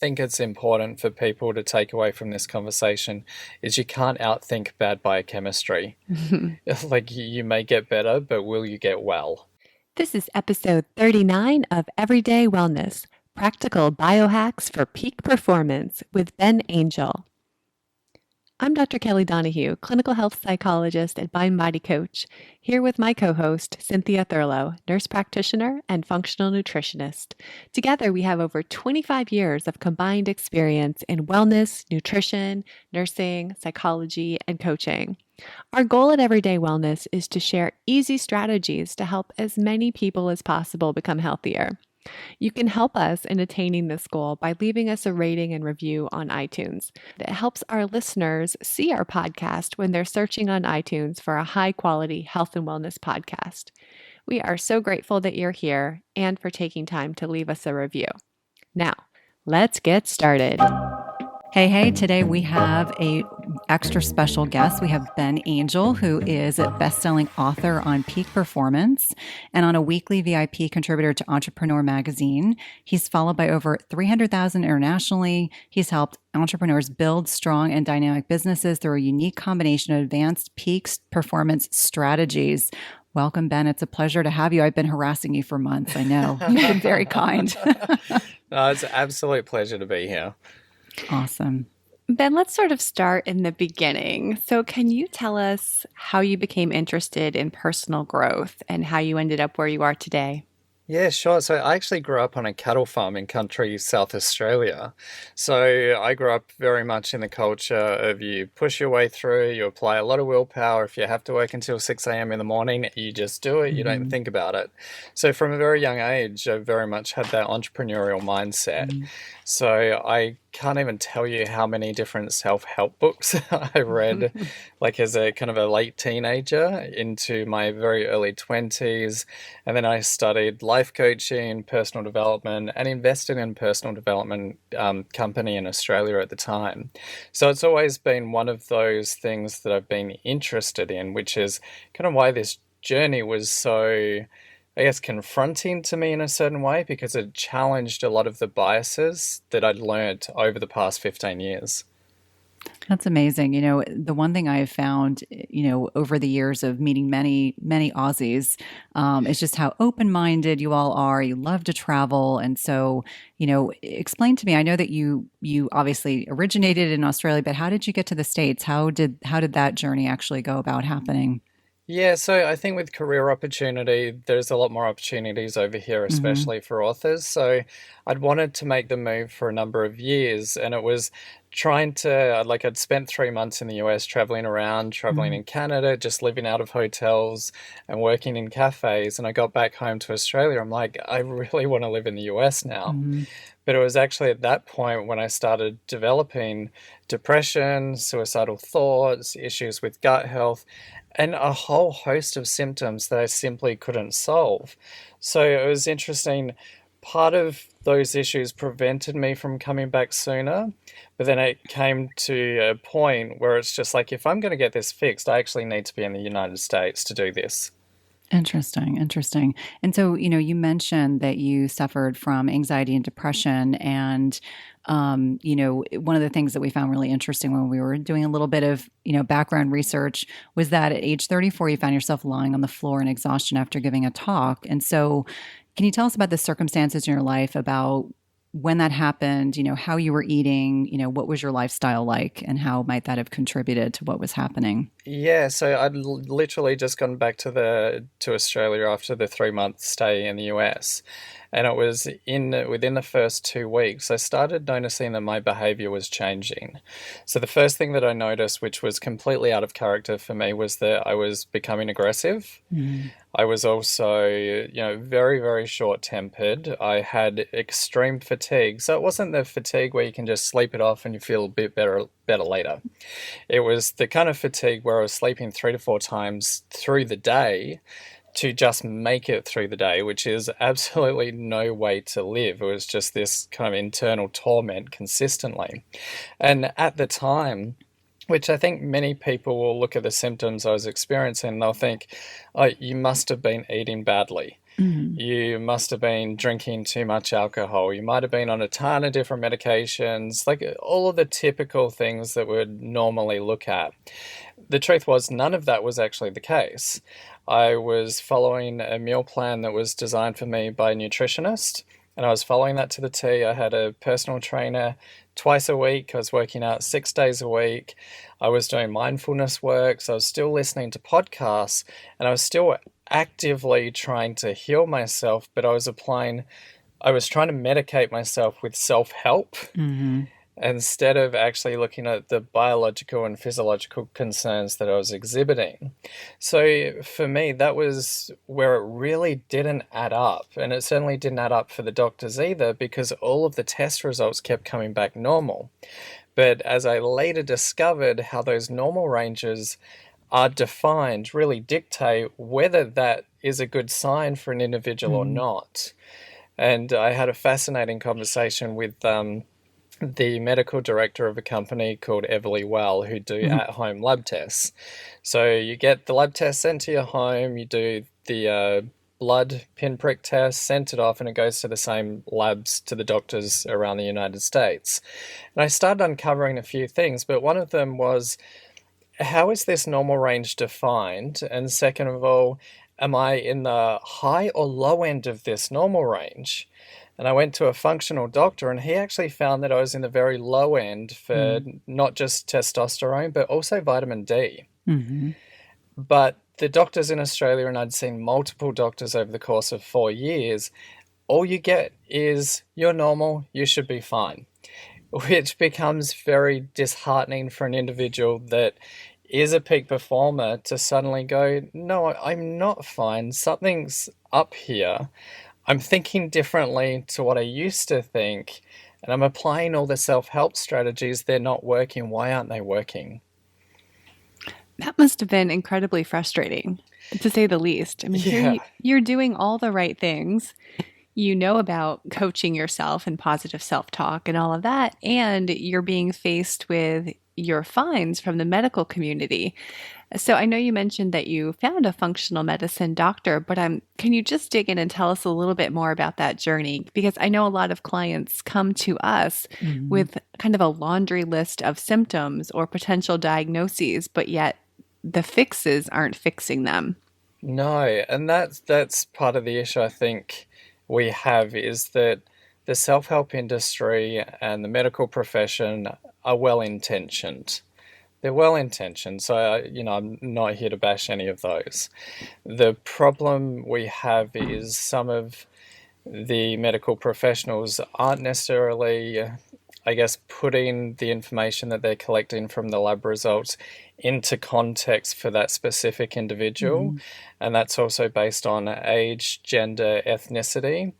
think it's important for people to take away from this conversation is you can't outthink bad biochemistry. Like you may get better, but will you get well? This is episode 39 of Everyday Wellness Practical Biohacks for Peak Performance with Ben Angel. I'm Dr. Kelly Donahue, clinical health psychologist and mind body coach, here with my co host, Cynthia Thurlow, nurse practitioner and functional nutritionist. Together, we have over 25 years of combined experience in wellness, nutrition, nursing, psychology, and coaching. Our goal at Everyday Wellness is to share easy strategies to help as many people as possible become healthier. You can help us in attaining this goal by leaving us a rating and review on iTunes. It helps our listeners see our podcast when they're searching on iTunes for a high quality health and wellness podcast. We are so grateful that you're here and for taking time to leave us a review. Now, let's get started. Hey, today we have a extra special guest. We have Ben Angel, who is a best-selling author on peak performance and on a weekly VIP contributor to Entrepreneur Magazine. He's followed by over 300,000 internationally. He's helped entrepreneurs build strong and dynamic businesses through a unique combination of advanced peak performance strategies. Welcome, Ben. It's a pleasure to have you. I've been harassing you for months. I know. You've been very kind. No, it's an absolute pleasure to be here. Awesome. Ben, let's sort of start in the beginning. So, can you tell us how you became interested in personal growth and how you ended up where you are today? Yeah, sure. So I actually grew up on a cattle farm in country South Australia. So I grew up very much in the culture of you push your way through, you apply a lot of willpower. If you have to work until 6 a.m. in the morning, you just do it. You don't even think about it. So from a very young age, I very much had that entrepreneurial mindset. So I can't even tell you how many different self-help books I read, like as a kind of a late teenager into my very early 20s. And then I studied life coaching, personal development, and invested in personal development company in Australia at the time. So it's always been one of those things that I've been interested in, which is kind of why this journey was so, I guess, confronting to me in a certain way, because it challenged a lot of the biases that I'd learned over the past 15 years. That's amazing. The one thing I've found, over the years of meeting many, many Aussies, is just how open-minded you all are. You love to travel. And so, explain to me, I know that you obviously originated in Australia, but how did you get to the States? How did that journey actually go about happening? Yeah, so I think with career opportunity, there's a lot more opportunities over here, especially for authors. So I'd wanted to make the move for a number of years, and it was trying to, like, I'd spent 3 months in the US traveling around, traveling in Canada, just living out of hotels and working in cafes. And I got back home to Australia. I'm like, I really want to live in the US now. But it was actually at that point when I started developing depression, suicidal thoughts, issues with gut health, and a whole host of symptoms that I simply couldn't solve. So it was interesting. Part of those issues prevented me from coming back sooner, but then it came to a point where it's just like, if I'm going to get this fixed, I actually need to be in the United States to do this. Interesting. And so, you mentioned that you suffered from anxiety and depression. And, one of the things that we found really interesting when we were doing a little bit of, background research was that at age 34, you found yourself lying on the floor in exhaustion after giving a talk. And so, can you tell us about the circumstances in your life, about when that happened, how you were eating, what was your lifestyle like, and how might that have contributed to what was happening? Yeah, so I'd literally just gone back to Australia after the 3 month stay in the US. And it was within the first 2 weeks, I started noticing that my behavior was changing. So the first thing that I noticed, which was completely out of character for me, was that I was becoming aggressive. I was also, very, very short-tempered. I had extreme fatigue. So it wasn't the fatigue where you can just sleep it off and you feel a bit better later. It was the kind of fatigue where I was sleeping 3 to 4 times through the day to just make it through the day, which is absolutely no way to live. It was just this kind of internal torment consistently. And at the time, which I think many people will look at the symptoms I was experiencing, they'll think, oh, you must have been eating badly. Mm. You must have been drinking too much alcohol. You might have been on a ton of different medications, like all of the typical things that we'd normally look at. The truth was, none of that was actually the case. I was following a meal plan that was designed for me by a nutritionist, and I was following that to the T. I had a personal trainer twice a week. I was working out 6 days a week. I was doing mindfulness work, so I was still listening to podcasts, and I was still actively trying to heal myself, but I was trying to medicate myself with self-help Mm-hmm. instead of actually looking at the biological and physiological concerns that I was exhibiting. So for me, that was where it really didn't add up. And it certainly didn't add up for the doctors either, because all of the test results kept coming back normal. But as I later discovered, how those normal ranges are defined really dictate whether that is a good sign for an individual or Mm-hmm. not. And I had a fascinating conversation with the medical director of a company called Everly Well, who do at-home lab tests. So you get the lab test sent to your home, you do the blood pinprick test, sent it off, and it goes to the same labs to the doctors around the United States. And I started uncovering a few things, but one of them was, how is this normal range defined? And second of all, am I in the high or low end of this normal range? And I went to a functional doctor, and he actually found that I was in the very low end for not just testosterone, but also vitamin D. Mm-hmm. But the doctors in Australia, and I'd seen multiple doctors over the course of 4 years, all you get is, you're normal, you should be fine, which becomes very disheartening for an individual that is a peak performer to suddenly go, no, I'm not fine, something's up here. I'm thinking differently to what I used to think, and I'm applying all the self-help strategies. They're not working. Why aren't they working? That must have been incredibly frustrating, to say the least. I mean, Yeah. you're doing all the right things. You know about coaching yourself and positive self-talk and all of that, and you're being faced with your fines from the medical community. So I know you mentioned that you found a functional medicine doctor, but can you just dig in and tell us a little bit more about that journey? Because I know a lot of clients come to us Mm-hmm. with kind of a laundry list of symptoms or potential diagnoses, but yet the fixes aren't fixing them. No, and that's part of the issue I think we have, is that the self-help industry and the medical profession are well-intentioned. They're well-intentioned, so I'm not here to bash any of those. The problem we have is some of the medical professionals aren't necessarily, I guess, putting the information that they're collecting from the lab results into context for that specific individual. Mm-hmm. And that's also based on age, gender, ethnicity.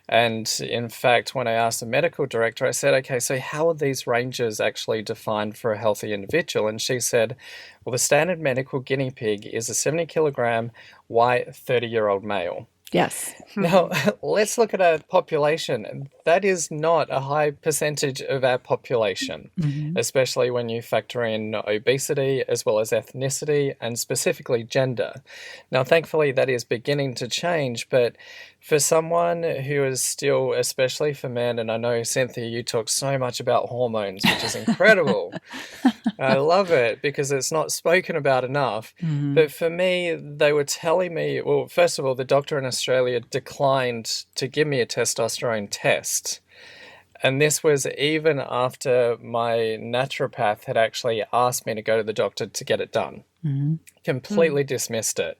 And in fact, when I asked the medical director, I said, okay, so how are these ranges actually defined for a healthy individual? And she said, well, the standard medical guinea pig is a 70-kilogram white 30-year-old male. Yes. Now, let's look at our population. That is not a high percentage of our population, Mm-hmm. especially when you factor in obesity as well as ethnicity and specifically gender. Now, thankfully, that is beginning to change, but for someone who is still, especially for men, and I know, Cynthia, you talk so much about hormones, which is incredible. I love it because it's not spoken about enough. Mm-hmm. But for me, they were telling me, well, first of all, the doctor in Australia declined to give me a testosterone test. And this was even after my naturopath had actually asked me to go to the doctor to get it done. Mm-hmm. Completely dismissed it.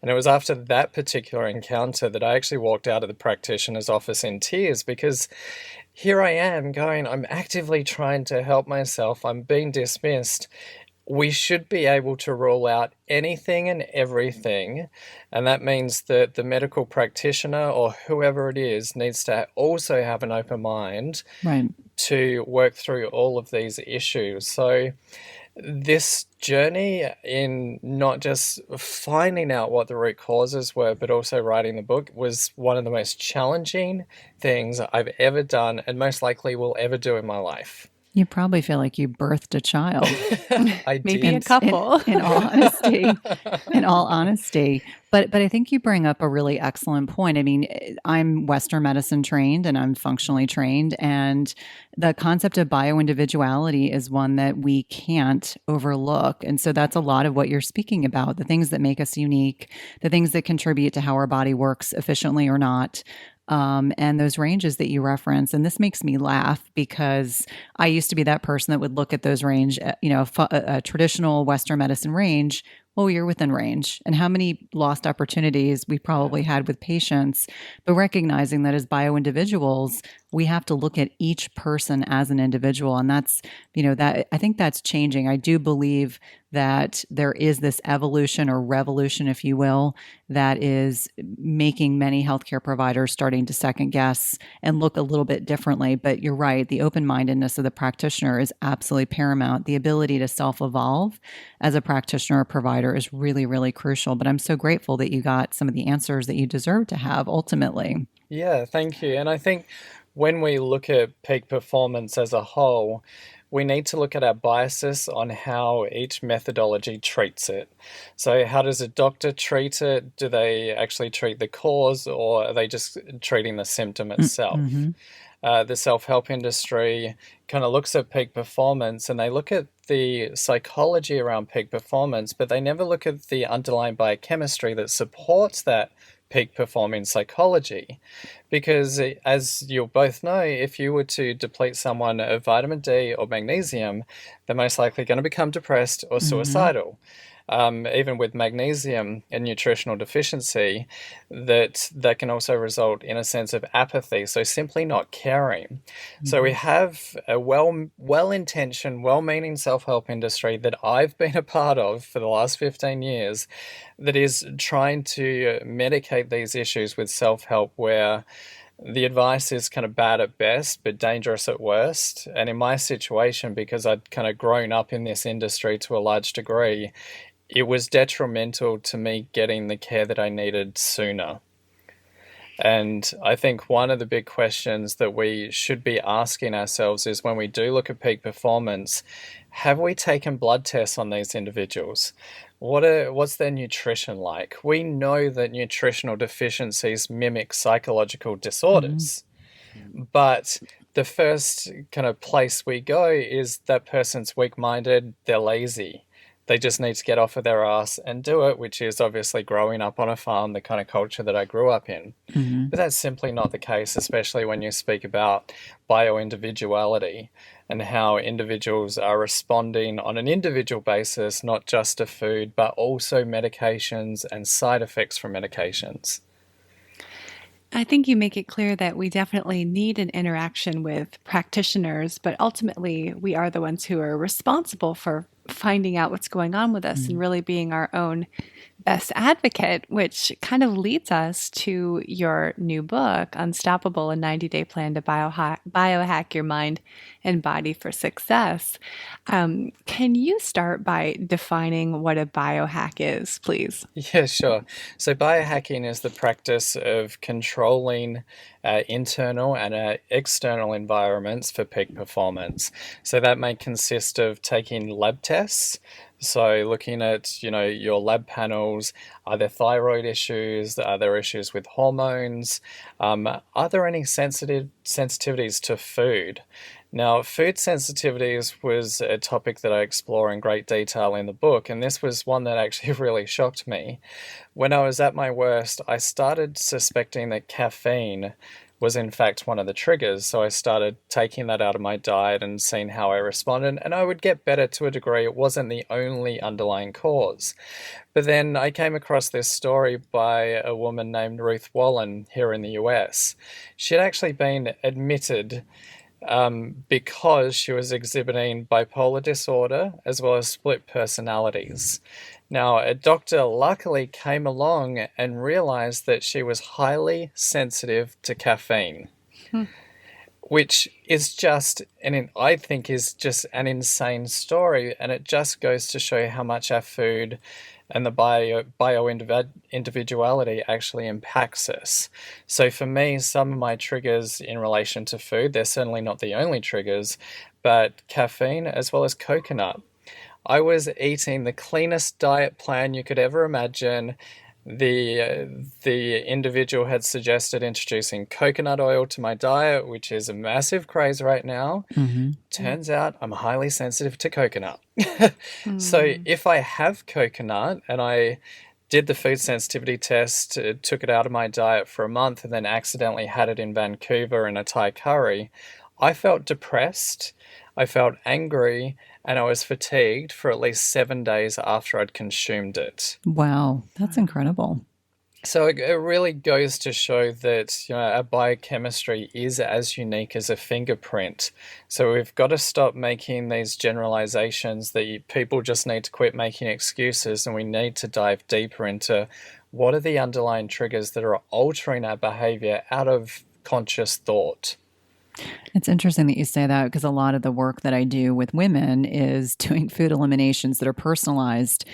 And it was after that particular encounter that I actually walked out of the practitioner's office in tears, because here I am going, I'm actively trying to help myself. I'm being dismissed. We should be able to rule out anything and everything. And that means that the medical practitioner or whoever it is needs to also have an open mind Right. to work through all of these issues. So this journey in not just finding out what the root causes were, but also writing the book, was one of the most challenging things I've ever done and most likely will ever do in my life. You probably feel like you birthed a child. I Maybe a did. couple. In all honesty, in all honesty. But I think you bring up a really excellent point. I mean, I'm Western medicine trained and I'm functionally trained, and the concept of bioindividuality is one that we can't overlook. And so that's a lot of what you're speaking about, the things that make us unique, the things that contribute to how our body works efficiently or not. And those ranges that you reference. And this makes me laugh because I used to be that person that would look at those range, a traditional Western medicine range. Well, you're within range. And how many lost opportunities we probably had with patients, but recognizing that as bio individuals, we have to look at each person as an individual. And that's, that I think that's changing. I do believe that there is this evolution or revolution, if you will, that is making many healthcare providers starting to second guess and look a little bit differently. But you're right, the open-mindedness of the practitioner is absolutely paramount. The ability to self-evolve as a practitioner or provider is really, really crucial. But I'm so grateful that you got some of the answers that you deserve to have ultimately. Yeah, thank you. And I think when we look at peak performance as a whole, we need to look at our biases on how each methodology treats it. So, how does a doctor treat it? Do they actually treat the cause, or are they just treating the symptom itself? Mm-hmm. The self-help industry kind of looks at peak performance and they look at the psychology around peak performance, but they never look at the underlying biochemistry that supports that peak performing psychology. Because as you'll both know, if you were to deplete someone of vitamin D or magnesium, they're most likely going to become depressed or Mm-hmm. suicidal. Even with magnesium and nutritional deficiency, that can also result in a sense of apathy, so simply not caring. So we Mm-hmm. have a well-intentioned, well-meaning self-help industry that I've been a part of for the last 15 years that is trying to medicate these issues with self-help where the advice is kind of bad at best, but dangerous at worst. And in my situation, because I'd kind of grown up in this industry to a large degree, it was detrimental to me getting the care that I needed sooner. And I think one of the big questions that we should be asking ourselves is when we do look at peak performance, have we taken blood tests on these individuals? What's their nutrition like? We know that nutritional deficiencies mimic psychological Mm-hmm. disorders, but the first kind of place we go is that person's weak-minded, they're lazy. They just need to get off of their ass and do it, which is obviously growing up on a farm, the kind of culture that I grew up in. Mm-hmm. But that's simply not the case, especially when you speak about bioindividuality and how individuals are responding on an individual basis, not just to food, but also medications and side effects from medications. I think you make it clear that we definitely need an interaction with practitioners, but ultimately we are the ones who are responsible for finding out what's going on with us and really being our own best advocate, which kind of leads us to your new book, Unstoppable, a 90-day plan to biohack your mind and body for success. Can you start by defining what a biohack is, please? Yeah, sure. So biohacking is the practice of controlling internal and external environments for peak performance. So that may consist of taking lab tests. So looking at, your lab panels, are there thyroid issues? Are there issues with hormones? Are there any sensitivities to food? Now, food sensitivities was a topic that I explore in great detail in the book, and this was one that actually really shocked me. When I was at my worst, I started suspecting that caffeine was in fact one of the triggers, so I started taking that out of my diet and seeing how I responded, and I would get better to a degree. It wasn't the only underlying cause. But then I came across this story by a woman named Ruth Wallen here in the US. She'd actually been admitted because she was exhibiting bipolar disorder as well as split personalities. Now, a doctor luckily came along and realized that she was highly sensitive to caffeine. Hmm. which is just, I think is just an insane story. And it just goes to show how much our food and the individuality actually impacts us. So for me, some of my triggers in relation to food, they're certainly not the only triggers, but caffeine as well as coconut. I was eating the cleanest diet plan you could ever imagine. The individual had suggested introducing coconut oil to my diet, which is a massive craze right now. Mm-hmm. Turns out I'm highly sensitive to coconut. So Mm. if I have coconut and I did the food sensitivity test, took it out of my diet for a month, and then accidentally had it in Vancouver in a Thai curry, I felt depressed, I felt angry, and I was fatigued for at least 7 days after I'd consumed it. Wow, that's incredible. So it really goes to show that our biochemistry is as unique as a fingerprint. So we've got to stop making these generalizations that people just need to quit making excuses, and we need to dive deeper into what are the underlying triggers that are altering our behavior out of conscious thought. It's interesting that you say that because a lot of the work that I do with women is doing food eliminations that are personalized.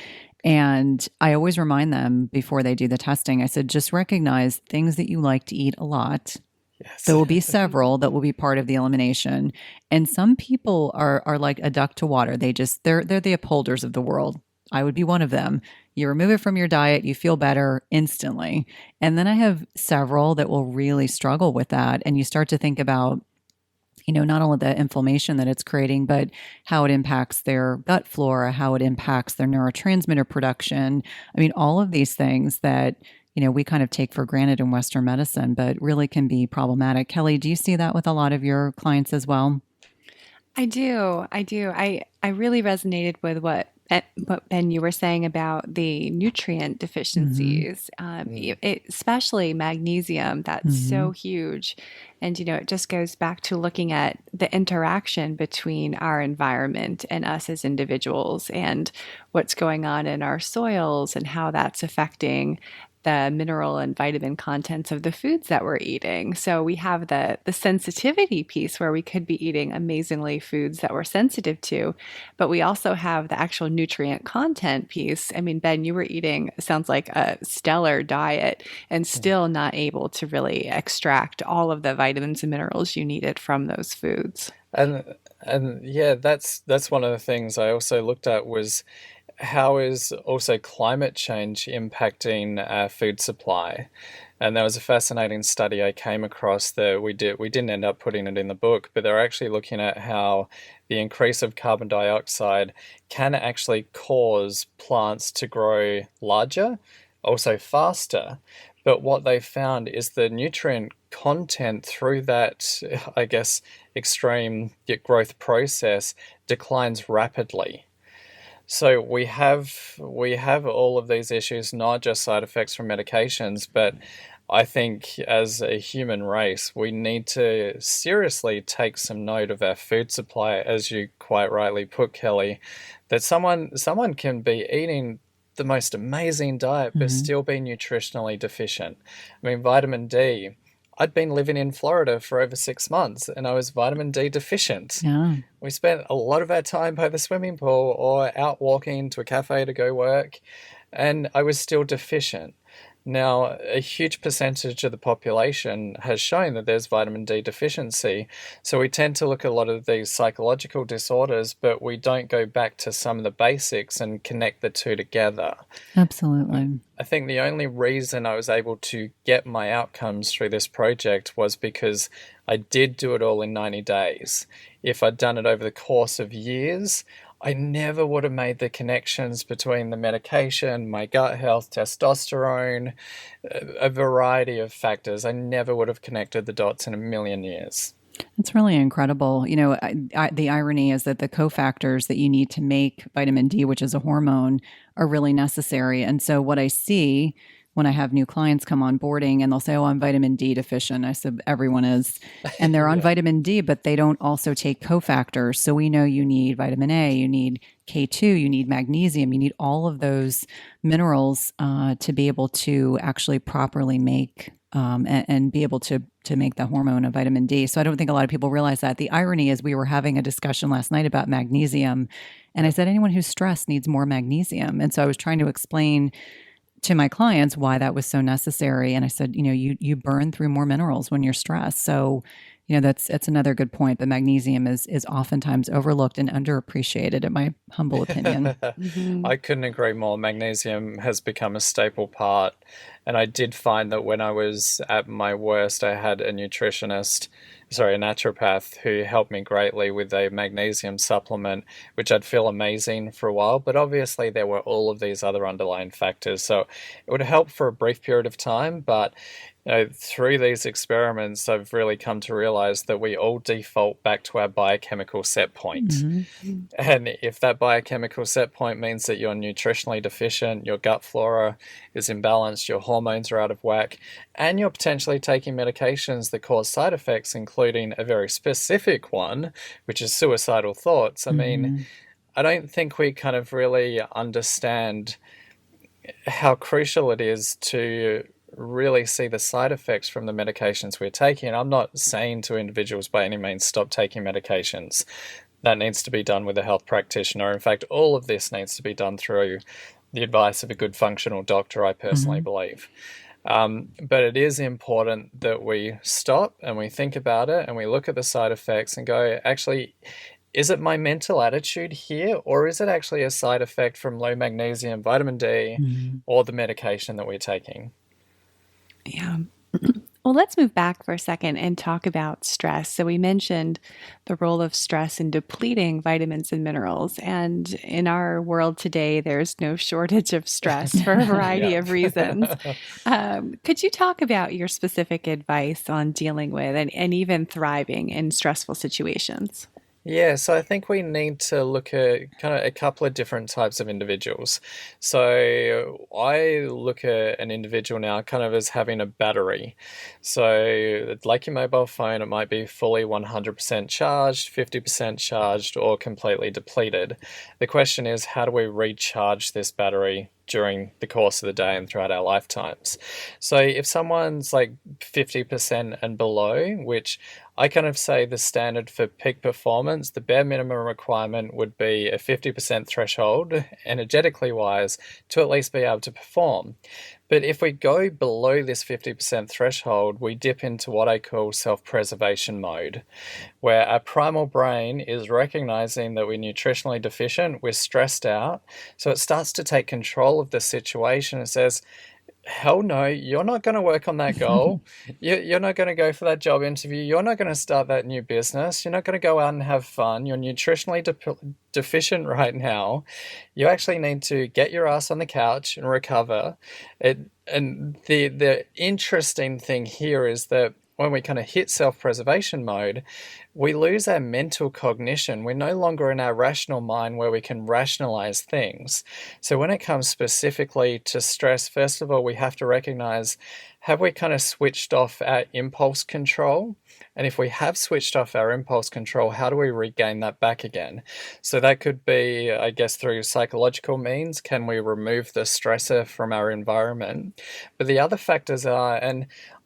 And I always remind them before they do the testing, I said, just recognize things that you like to eat a lot. Yes. There will be several that will be part of the elimination. And some people are like a duck to water. They're the upholders of the world. I would be one of them. You remove it from your diet, you feel better instantly. And then I have several that will really struggle with that. And you start to think about not only the inflammation that it's creating, but how it impacts their gut flora, how it impacts their neurotransmitter production. I mean, all of these things that, we kind of take for granted in Western medicine, but really can be problematic. Kelly, do you see that with a lot of your clients as well? I do. I do. I really resonated with what Ben you were saying about the nutrient Mm-hmm. deficiencies, Mm. especially magnesium. That's Mm-hmm. so huge, and it just goes back to looking at the interaction between our environment and us as individuals, and what's going on in our soils, and how that's affecting the mineral and vitamin contents of the foods that we're eating. So we have the sensitivity piece where we could be eating amazingly foods that we're sensitive to, but we also have the actual nutrient content piece. I mean, Ben, you were eating, sounds like a stellar diet and still not able to really extract all of the vitamins and minerals you needed from those foods. And yeah, that's one of the things I also looked at was how is also climate change impacting our food supply? And there was a fascinating study I came across that we didn't end up putting it in the book, but they're actually looking at how the increase of carbon dioxide can actually cause plants to grow larger, also faster. But what they found is the nutrient content through that, I guess, extreme growth process declines rapidly. So we have all of these issues, not just side effects from medications, but I think as a human race, we need to seriously take some note of our food supply, as you quite rightly put, Kelly, that someone can be eating the most amazing diet but Mm-hmm. still be nutritionally deficient. I mean, vitamin D. I'd been living in Florida for over 6 months and I was vitamin D deficient. Yeah. We spent a lot of our time by the swimming pool or out walking to a cafe to go work, and I was still deficient. Now, a huge percentage of the population has shown that there's vitamin D deficiency. So we tend to look at a lot of these psychological disorders, but we don't go back to some of the basics and connect the two together. Absolutely. I think the only reason I was able to get my outcomes through this project was because I did do it all in 90 days. If I'd done it over the course of years, I never would have made the connections between the medication, my gut health, testosterone, a variety of factors. I never would have connected the dots in a million years. It's really incredible. The irony is that the cofactors that you need to make vitamin D, which is a hormone, are really necessary. And so, what I see when I have new clients come on boarding and they'll say, oh, I'm vitamin D deficient. I said, everyone is. And they're on Yeah. vitamin D, but they don't also take cofactors. So we know you need vitamin A, you need K2, you need magnesium, you need all of those minerals to be able to actually properly make and be able to make the hormone of vitamin D. So I don't think a lot of people realize that. The irony is we were having a discussion last night about magnesium, and I said anyone who's stressed needs more magnesium. And so I was trying to explain to my clients why that was so necessary. And I said, you burn through more minerals when you're stressed. So, that's another good point. But magnesium is oftentimes overlooked and underappreciated, in my humble opinion. Mm-hmm. I couldn't agree more. Magnesium has become a staple part. And I did find that when I was at my worst, I had a naturopath who helped me greatly with a magnesium supplement, which I'd feel amazing for a while. But obviously, there were all of these other underlying factors. So it would help for a brief period of time, but through these experiments, I've really come to realize that we all default back to our biochemical set point. Mm-hmm. And if that biochemical set point means that you're nutritionally deficient, your gut flora is imbalanced, your hormones are out of whack, and you're potentially taking medications that cause side effects, including a very specific one, which is suicidal thoughts. I mean, Mm-hmm. I don't think we kind of really understand how crucial it is to really see the side effects from the medications we're taking. I'm not saying to individuals by any means stop taking medications. That needs to be done with a health practitioner. In fact, all of this needs to be done through the advice of a good functional doctor, I personally Mm-hmm. believe. But it is important that we stop and we think about it and we look at the side effects and go, actually, is it my mental attitude here, or is it actually a side effect from low magnesium, vitamin D, Mm-hmm. or the medication that we're taking? Yeah. Well, let's move back for a second and talk about stress. So, we mentioned the role of stress in depleting vitamins and minerals. And in our world today, there's no shortage of stress for a variety Yeah. of reasons. Could you talk about your specific advice on dealing with and even thriving in stressful situations? Yeah, so I think we need to look at kind of a couple of different types of individuals. So I look at an individual now kind of as having a battery. So, like your mobile phone, it might be fully 100% charged, 50% charged, or completely depleted. The question is, how do we recharge this battery during the course of the day and throughout our lifetimes? So, if someone's like 50% and below, which I kind of say the standard for peak performance, the bare minimum requirement would be a 50% threshold, energetically wise, to at least be able to perform. But if we go below this 50% threshold, we dip into what I call self-preservation mode, where our primal brain is recognizing that we're nutritionally deficient, we're stressed out, so it starts to take control of the situation and says, hell no, you're not going to work on that goal. You're not going to go for that job interview. You're not going to start that new business. You're not going to go out and have fun. You're nutritionally deficient right now. You actually need to get your ass on the couch and recover. And the interesting thing here is that when we kind of hit self-preservation mode, we lose our mental cognition. We're no longer in our rational mind where we can rationalize things. So when it comes specifically to stress, first of all, we have to recognize, have we kind of switched off our impulse control? And if we have switched off our impulse control, how do we regain that back again? So that could be, I guess, through psychological means. Can we remove the stressor from our environment? But the other factors are, and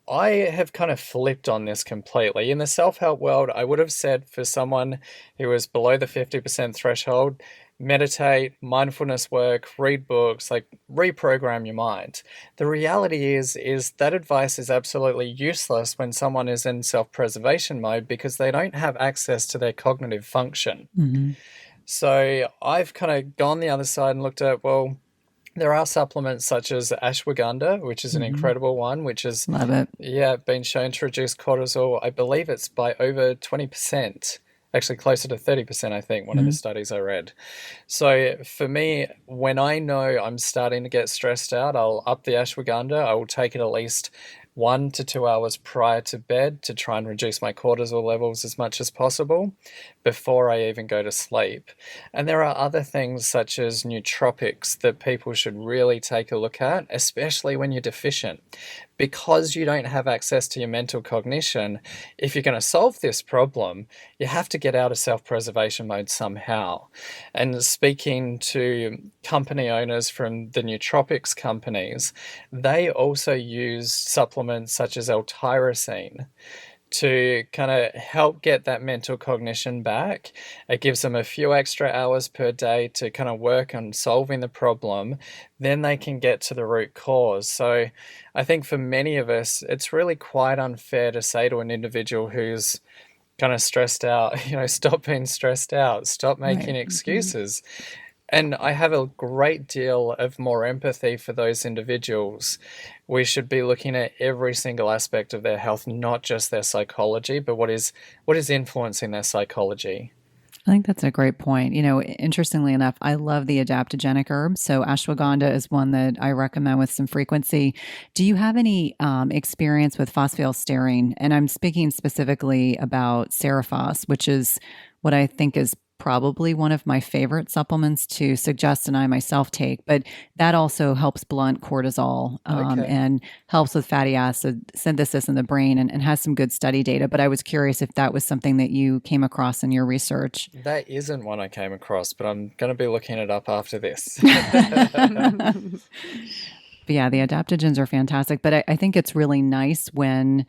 I have kind of flipped on this completely. In the self-help world, I would have said for someone who was below the 50% threshold, meditate, mindfulness work, read books, like reprogram your mind. The reality is that advice is absolutely useless when someone is in self-preservation mode because they don't have access to their cognitive function. Mm-hmm. So I've kind of gone the other side and looked at, well, there are supplements such as ashwagandha, which is an Mm-hmm. incredible one, which is, Love it. yeah, been shown to reduce cortisol. I believe it's by over 20%, actually closer to 30%, I think, one of the Mm-hmm. studies I read. So for me, when I know I'm starting to get stressed out, I'll up the ashwagandha. I will take it at least 1 to 2 hours prior to bed to try and reduce my cortisol levels as much as possible before I even go to sleep. And there are other things such as nootropics that people should really take a look at, especially when you're deficient. Because you don't have access to your mental cognition, if you're going to solve this problem, you have to get out of self-preservation mode somehow. And speaking to company owners from the nootropics companies, they also use supplements such as L-tyrosine to kind of help get that mental cognition back. It gives them a few extra hours per day to kind of work on solving the problem. Then they can get to the root cause. So I think for many of us, it's really quite unfair to say to an individual who's kind of stressed out, stop being stressed out, stop making Right. excuses. And I have a great deal of more empathy for those individuals. We should be looking at every single aspect of their health, not just their psychology, but what is influencing their psychology. I think that's a great point. Interestingly enough, I love the adaptogenic herbs. So ashwagandha is one that I recommend with some frequency. Do you have any experience with phosphorylserine? And I'm speaking specifically about Cerephos, which is what I think is probably one of my favorite supplements to suggest and I myself take, but that also helps blunt cortisol Okay. and helps with fatty acid synthesis in the brain and has some good study data. But I was curious if that was something that you came across in your research. That isn't one I came across, but I'm going to be looking it up after this. But yeah, the adaptogens are fantastic. But I think it's really nice when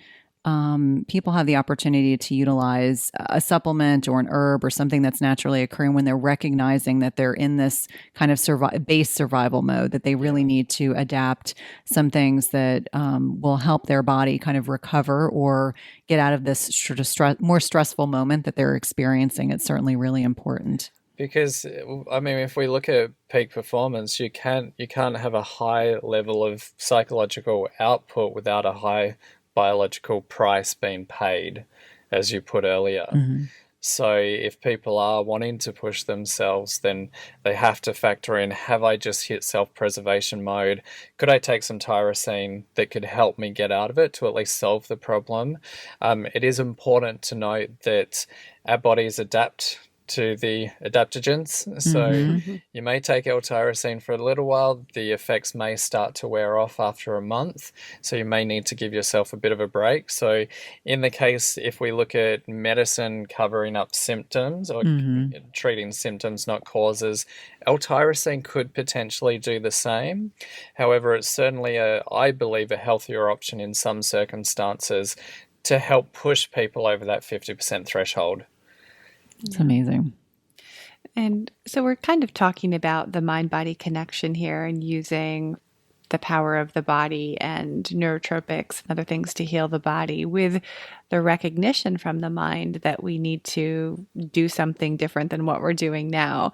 people have the opportunity to utilize a supplement or an herb or something that's naturally occurring when they're recognizing that they're in this kind of base survival mode, that they really need to adapt some things that will help their body kind of recover or get out of this sort of more stressful moment that they're experiencing. It's certainly really important. Because I mean, if we look at peak performance, you can't have a high level of psychological output without a high biological price being paid, as you put earlier. Mm-hmm. So if people are wanting to push themselves, then they have to factor in, have I just hit self-preservation mode? Could I take some tyrosine that could help me get out of it to at least solve the problem? It is important to note that our bodies adapt to the adaptogens. So Mm-hmm. you may take L-tyrosine for a little while. The effects may start to wear off after a month. So you may need to give yourself a bit of a break. So in the case, if we look at medicine covering up symptoms or Mm-hmm. treating symptoms, not causes, L-tyrosine could potentially do the same. However, it's certainly I believe, a healthier option in some circumstances to help push people over that 50% threshold. It's amazing. And so we're kind of talking about the mind-body connection here and using the power of the body and neurotropics and other things to heal the body with the recognition from the mind that we need to do something different than what we're doing now.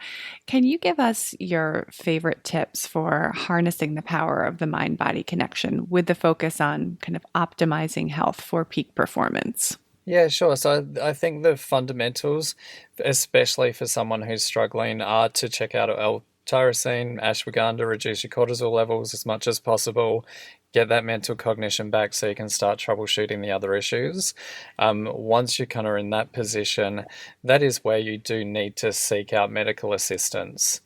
Can you give us your favorite tips for harnessing the power of the mind-body connection with the focus on kind of optimizing health for peak performance? Yeah, sure. So I think the fundamentals, especially for someone who's struggling, are to check out L-tyrosine, ashwagandha, reduce your cortisol levels as much as possible, get that mental cognition back so you can start troubleshooting the other issues. Once you're kind of in that position, that is where you do need to seek out medical assistance.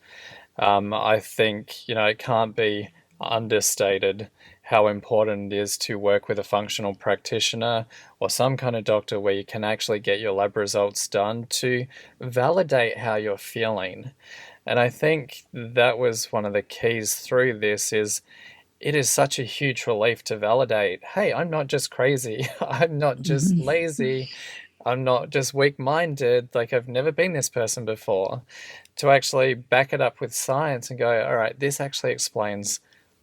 I think, it can't be understated how important it is to work with a functional practitioner or some kind of doctor where you can actually get your lab results done to validate how you're feeling. And I think that was one of the keys through this is it is such a huge relief to validate, hey, I'm not just crazy. I'm not just Mm-hmm. lazy. I'm not just weak-minded. Like, I've never been this person before. To actually back it up with science and go, all right, this actually explains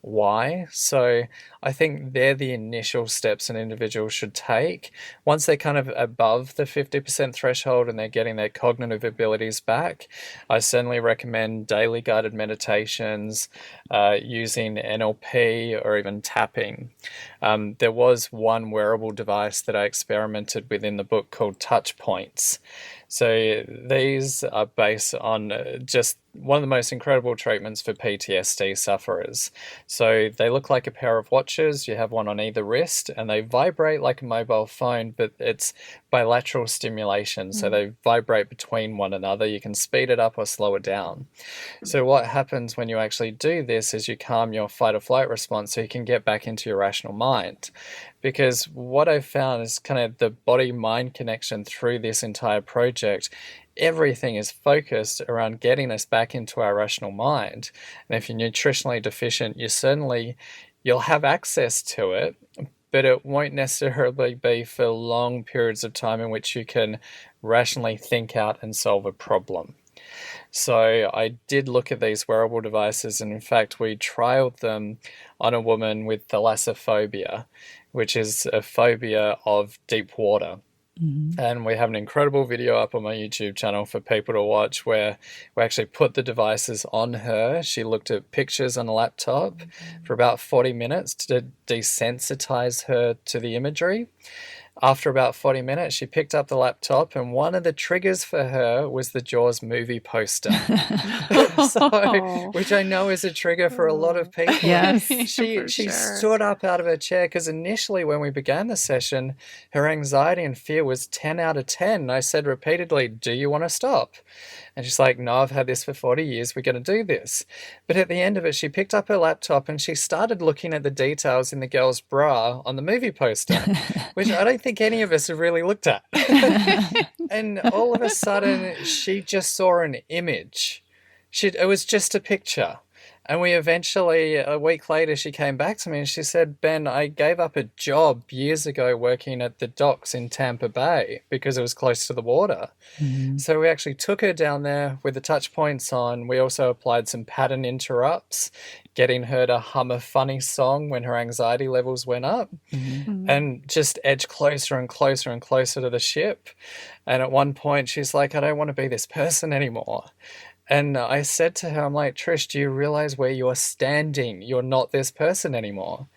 why. So I think they're the initial steps an individual should take. Once they're kind of above the 50% threshold and they're getting their cognitive abilities back, I certainly recommend daily guided meditations, using NLP or even tapping. There was one wearable device that I experimented with in the book called Touch Points. So these are based on just one of the most incredible treatments for PTSD sufferers. So they look like a pair of watches. You have one on either wrist, and they vibrate like a mobile phone, but it's bilateral stimulation. So they vibrate between one another. You can speed it up or slow it down. So what happens when you actually do this is you calm your fight or flight response so you can get back into your rational mind. Because what I've found is kind of the body-mind connection through this entire project. Everything is focused around getting us back into our rational mind. And if you're nutritionally deficient, you'll have access to it, but it won't necessarily be for long periods of time in which you can rationally think out and solve a problem. So I did look at these wearable devices, and in fact, we trialed them on a woman with thalassophobia, which is a phobia of deep water. And we have an incredible video up on my YouTube channel for people to watch where we actually put the devices on her. She looked at pictures on a laptop for about 40 minutes to desensitize her to the imagery. After about 40 minutes, she picked up the laptop, and one of the triggers for her was the Jaws movie poster. So, which I know is a trigger for a lot of people. Yes. She stood up out of her chair because initially when we began the session, her anxiety and fear was 10 out of 10. And I said repeatedly, "Do you want to stop?" And she's like, "No, I've had this for 40 years. We're going to do this." But at the end of it, she picked up her laptop and she started looking at the details in the girl's bra on the movie poster, which I don't think any of us have really looked at. And all of a sudden, she just saw an image. It was just a picture. And we eventually, a week later, she came back to me and she said, "Ben, I gave up a job years ago working at the docks in Tampa Bay because it was close to the water." So we actually took her down there with the touch points on. We also applied some pattern interrupts, getting her to hum a funny song when her anxiety levels went up, and just edge closer and closer and closer to the ship. And at one point, she's like, "I don't want to be this person anymore." And I said to her, I'm like, "Trish, do you realize where you're standing? You're not this person anymore."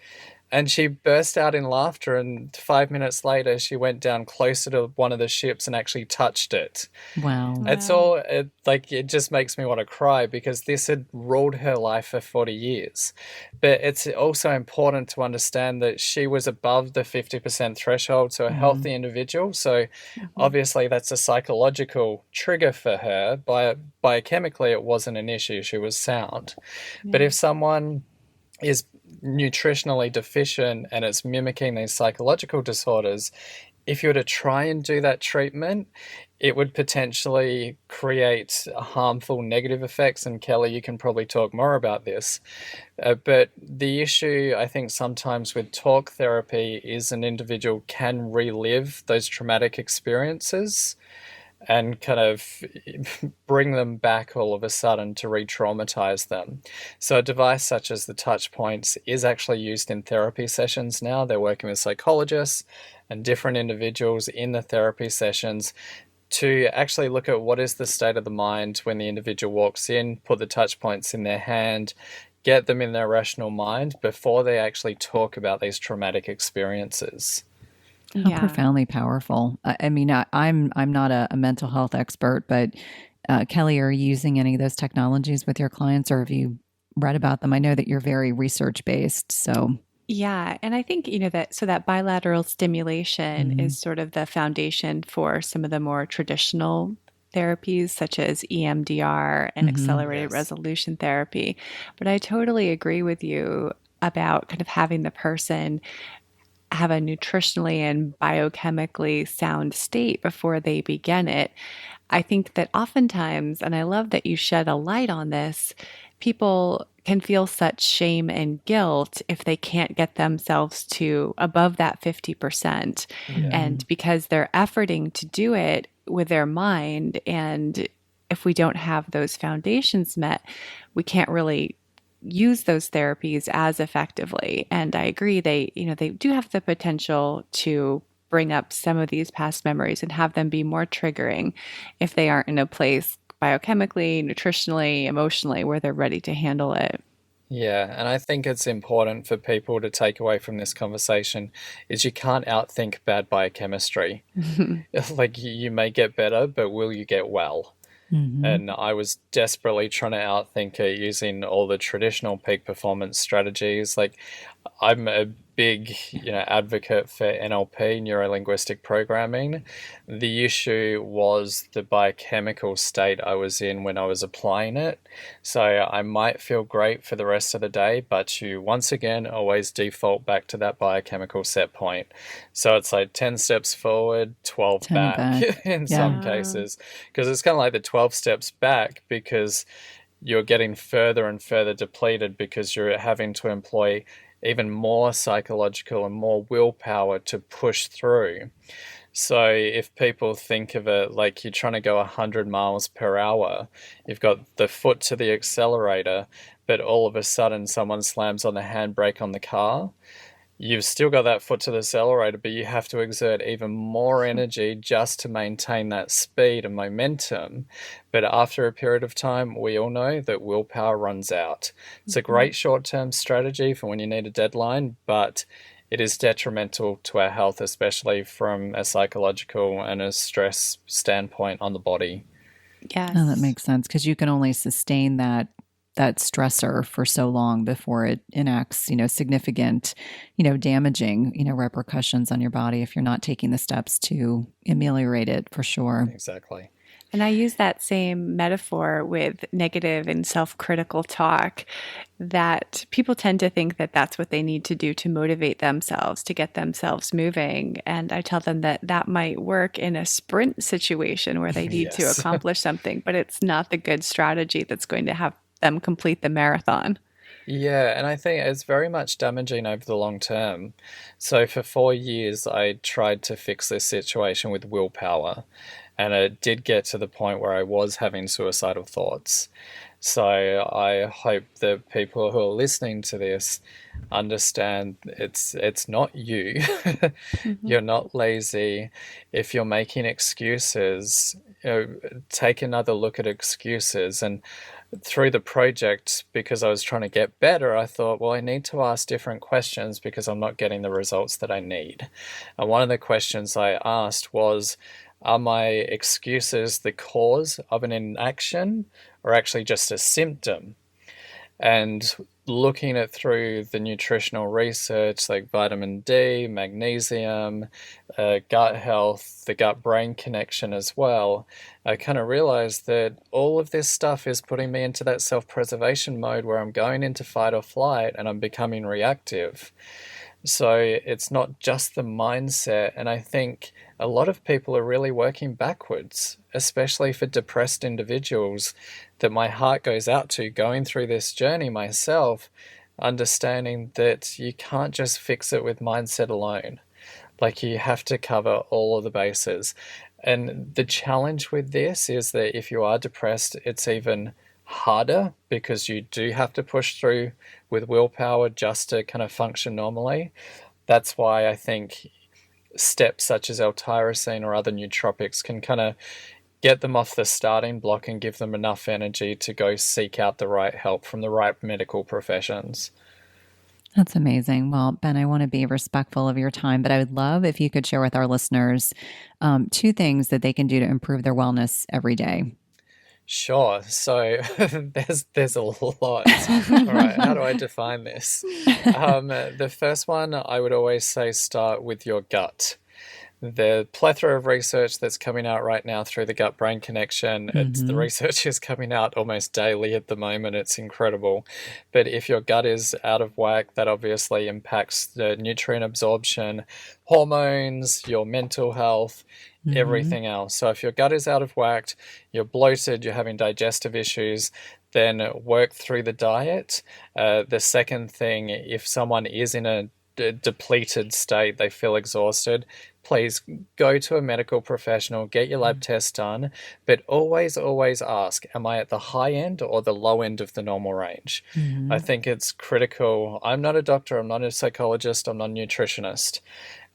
And she burst out in laughter, and 5 minutes later, she went down closer to one of the ships and actually touched it. Wow. It just makes me want to cry because this had ruled her life for 40 years. But it's also important to understand that she was above the 50% threshold, so a healthy individual. So obviously that's a psychological trigger for her. Biochemically, it wasn't an issue. She was sound. But if someone is nutritionally deficient and it's mimicking these psychological disorders, if you were to try and do that treatment, it would potentially create harmful negative effects. And Kelly, you can probably talk more about this. But the issue, I think, sometimes with talk therapy is an individual can relive those traumatic experiences and kind of bring them back all of a sudden to re-traumatize them. So a device such as the touch points is actually used in therapy sessions now. They're working with psychologists and different individuals in the therapy sessions to actually look at what is the state of the mind when the individual walks in, put the touch points in their hand, get them in their rational mind before they actually talk about these traumatic experiences. How profoundly powerful. I mean, I'm not a mental health expert, but Kelly, are you using any of those technologies with your clients, or have you read about them? I know that you're very research based, so. Yeah, and I think, that bilateral stimulation is sort of the foundation for some of the more traditional therapies such as EMDR and accelerated resolution therapy. But I totally agree with you about kind of having the person have a nutritionally and biochemically sound state before they begin it. I think that oftentimes, and I love that you shed a light on this, people can feel such shame and guilt if they can't get themselves to above that 50%. And because they're efforting to do it with their mind, and if we don't have those foundations met, we can't really use those therapies as effectively. And I agree, they do have the potential to bring up some of these past memories and have them be more triggering if they aren't in a place biochemically, nutritionally, emotionally where they're ready to handle it. Yeah, and I think it's important for people to take away from this conversation is you can't outthink bad biochemistry. Like you may get better, but will you get well? Hmm. And I was desperately trying to outthink it using all the traditional peak performance strategies. Like I'm a big, advocate for NLP, neuro linguistic programming. The issue was the biochemical state I was in when I was applying it. So I might feel great for the rest of the day, but you once again always default back to that biochemical set point. So it's like 10 steps forward, 12 10 back back. in Yeah. some cases. Because it's kind of like the 12 steps back because you're getting further and further depleted because you're having to employ even more psychological and more willpower to push through. So if people think of it like you're trying to go 100 miles per hour, you've got the foot to the accelerator, but all of a sudden someone slams on the handbrake on the car, you've still got that foot to the accelerator, but you have to exert even more energy just to maintain that speed and momentum. But after a period of time, we all know that willpower runs out. It's a great short term strategy for when you need a deadline, but it is detrimental to our health, especially from a psychological and a stress standpoint on the body. Oh, that Yes. makes sense because you can only sustain that stressor for so long before it enacts, significant, damaging, repercussions on your body if you're not taking the steps to ameliorate it for sure. Exactly. And I use that same metaphor with negative and self critical talk that people tend to think that that's what they need to do to motivate themselves, to get themselves moving. And I tell them that that might work in a sprint situation where they need to Yes. accomplish something, but it's not the good strategy that's going to have them complete the marathon. Yeah, and I think it's very much damaging over the long term. So for 4 years, I tried to fix this situation with willpower, and it did get to the point where I was having suicidal thoughts. So I hope that people who are listening to this understand it's not you. Mhm. You're not lazy. If you're making excuses, take another look at excuses. And through the project, because I was trying to get better, I thought, well, I need to ask different questions because I'm not getting the results that I need. And one of the questions I asked was, are my excuses the cause of an inaction or actually just a symptom? And looking at through the nutritional research like vitamin D, magnesium, gut health, the gut brain connection as well, I kind of realized that all of this stuff is putting me into that self preservation mode where I'm going into fight or flight and I'm becoming reactive. So it's not just the mindset. And I think a lot of people are really working backwards, especially for depressed individuals that my heart goes out to going through this journey myself, understanding that you can't just fix it with mindset alone. Like you have to cover all of the bases. And the challenge with this is that if you are depressed, it's even harder because you do have to push through with willpower just to kind of function normally. That's why I think steps such as L-tyrosine or other nootropics can kind of get them off the starting block and give them enough energy to go seek out the right help from the right medical professions. That's amazing. Well, Ben, I want to be respectful of your time, but I would love if you could share with our listeners two things that they can do to improve their wellness every day. Sure. So there's a lot. All right, how do I define this? The first one I would always say start with your gut. The plethora of research that's coming out right now through the gut brain connection, the Hmm. research is coming out almost daily at the moment. It's incredible. But if your gut is out of whack, that obviously impacts the nutrient absorption, hormones, your mental health, Hmm. everything else. So if your gut is out of whack, you're bloated, you're having digestive issues, then work through the diet. The second thing, if someone is in a depleted state, they feel exhausted, please go to a medical professional, get your lab tests done, but always, always ask, am I at the high end or the low end of the normal range? I Hmm. think it's critical. I'm not a doctor, I'm not a psychologist, I'm not a nutritionist.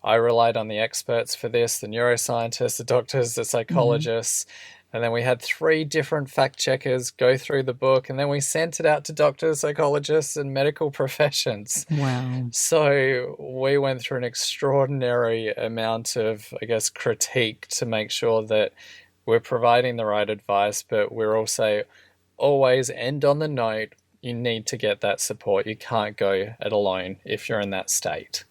I relied on the experts for this, the neuroscientists, the doctors, the Hmm. psychologists, And then we had 3 different fact checkers go through the book, and then we sent it out to doctors, psychologists, and medical professions. Wow. So we went through an extraordinary amount of, I guess, critique to make sure that we're providing the right advice, but we're also always end on the note, you need to get that support. You can't go it alone if you're in that state.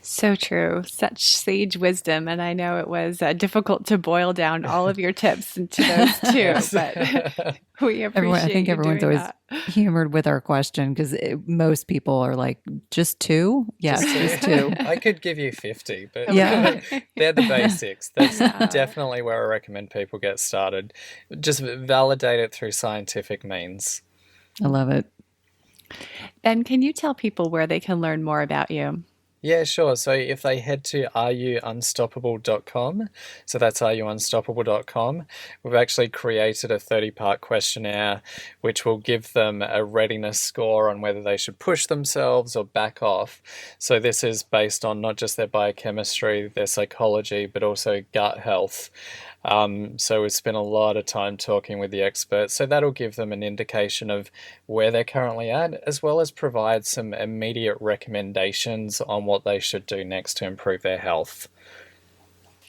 So true. Such sage wisdom. And I know it was difficult to boil down all of your tips into those two, but we appreciate I think you everyone's doing always that. humored with our question because most people are like, just 2? Yes, just 2. I could give you 50, but Yeah. they're the basics. That's definitely where I recommend people get started. Just validate it through scientific means. I love it. Ben, can you tell people where they can learn more about you? Yeah, sure. So if they head to areyouunstoppable.com, so that's areyouunstoppable.com, we've actually created a 30-part questionnaire which will give them a readiness score on whether they should push themselves or back off. So this is based on not just their biochemistry, their psychology, but also gut health. So we've spent a lot of time talking with the experts. So that'll give them an indication of where they're currently at, as well as provide some immediate recommendations on what they should do next to improve their health.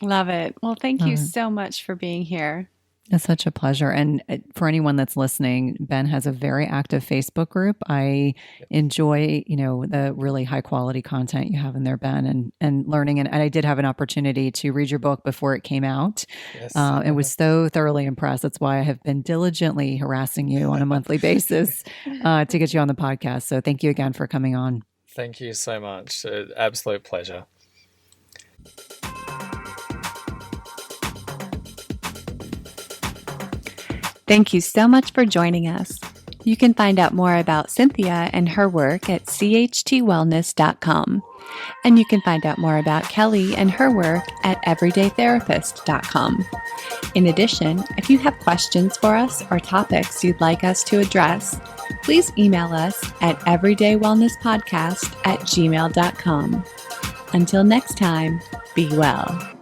Love it. Well, thank you Love it. so much for being here. It's such a pleasure. And for anyone that's listening, Ben has a very active Facebook group. I enjoy, the really high quality content you have in there, Ben, and learning. And I did have an opportunity to read your book before it came out. Yes. And was so thoroughly impressed. That's why I have been diligently harassing you on a monthly basis to get you on the podcast. So thank you again for coming on. Thank you so much. Absolute pleasure. Thank you so much for joining us. You can find out more about Cynthia and her work at chtwellness.com. And you can find out more about Kelly and her work at everydaytherapist.com. In addition, if you have questions for us or topics you'd like us to address, please email us at everydaywellnesspodcast@gmail.com. Until next time, be well.